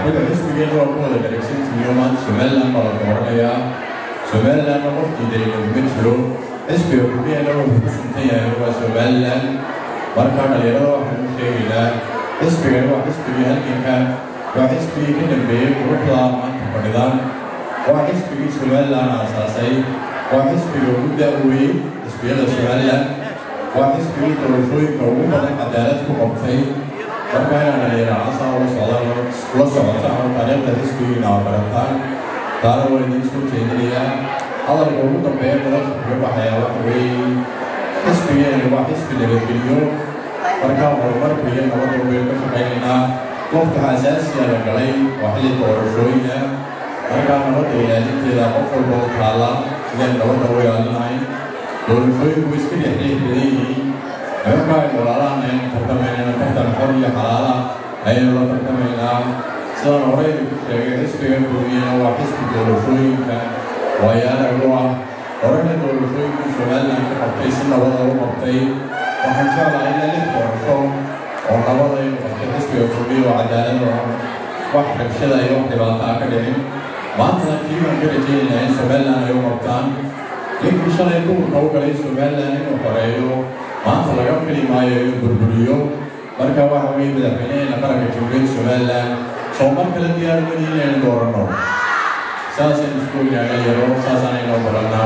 Wada xisbigeena waa ku wada dharagsantihiin oo maanta Somaliland baa la dooranayaa. Somaliland qof diidayna ma jiro. Xisbiga kulmiyeena wuxuu ku suntan yahay waa Somaliland. Marka dhalinyarada waxaan u sheegaynaa xisbigan waa xisbigii halganka, waa xisbigii ka dambeeyey quruxda maanta fadhidaan, waa xisbigii Somaliland aasaasay, waa xisbiga ugu daaweeyey xisbiyada Somaliland, waa xisbigii doorashooyinka ugu badan cadaalad ku qabtay. marka inaan dhalinyaro asaa ula socota oo taariikhda xisbigiina aa barataan taana waa idiin soo jeedinayaa. hadalka ugu dambeeya madalka kaga baxaya waxa weeye xisbigeena waa xisbi nabadgelyo. marka horumarka iyo nabadda waynu ka shaqaynaynaa. waqti xasaasiya la galay waa xilli doorashooyina. markaa nabadda ilaalinteeda qof walba u taala sideen nabadda u ilaalinahay. doorashooyinku way iska dhexdhex badan yihiin. marka aynu walaalahanayn tartamaynana tartan xor iyo xalaala ayaynu la tartamaynaa. sidaan horey ku sheegay xisbiga kulmiyena waa xisbi doorashooyinka waayaaragu ah. horena doorashooyinku Somaliland ka qabtay si nabada u qabtay. waxaan jeclahay in la doorasho oo nabada inuu qabtay xisbiga kulmiya oo cadaalad ah, wax rabshada iyo wax dhibaato ah ka dhicin. maantana kiibaan ka rajaynaynaa in Somaliland ay u qabtaan. ninkii shalay duurka u galay Somaliland inuu xoreeyo maanta laga fili maayo inuu burburiyo. marka waxa weeye madaxweynaheena qaranka jamhuuriyadda Somaliland soo mar kale diyaar u yihiin inaynu dooranno. saasaynu isku ogaanay yaro, saasaan inoo barannaa.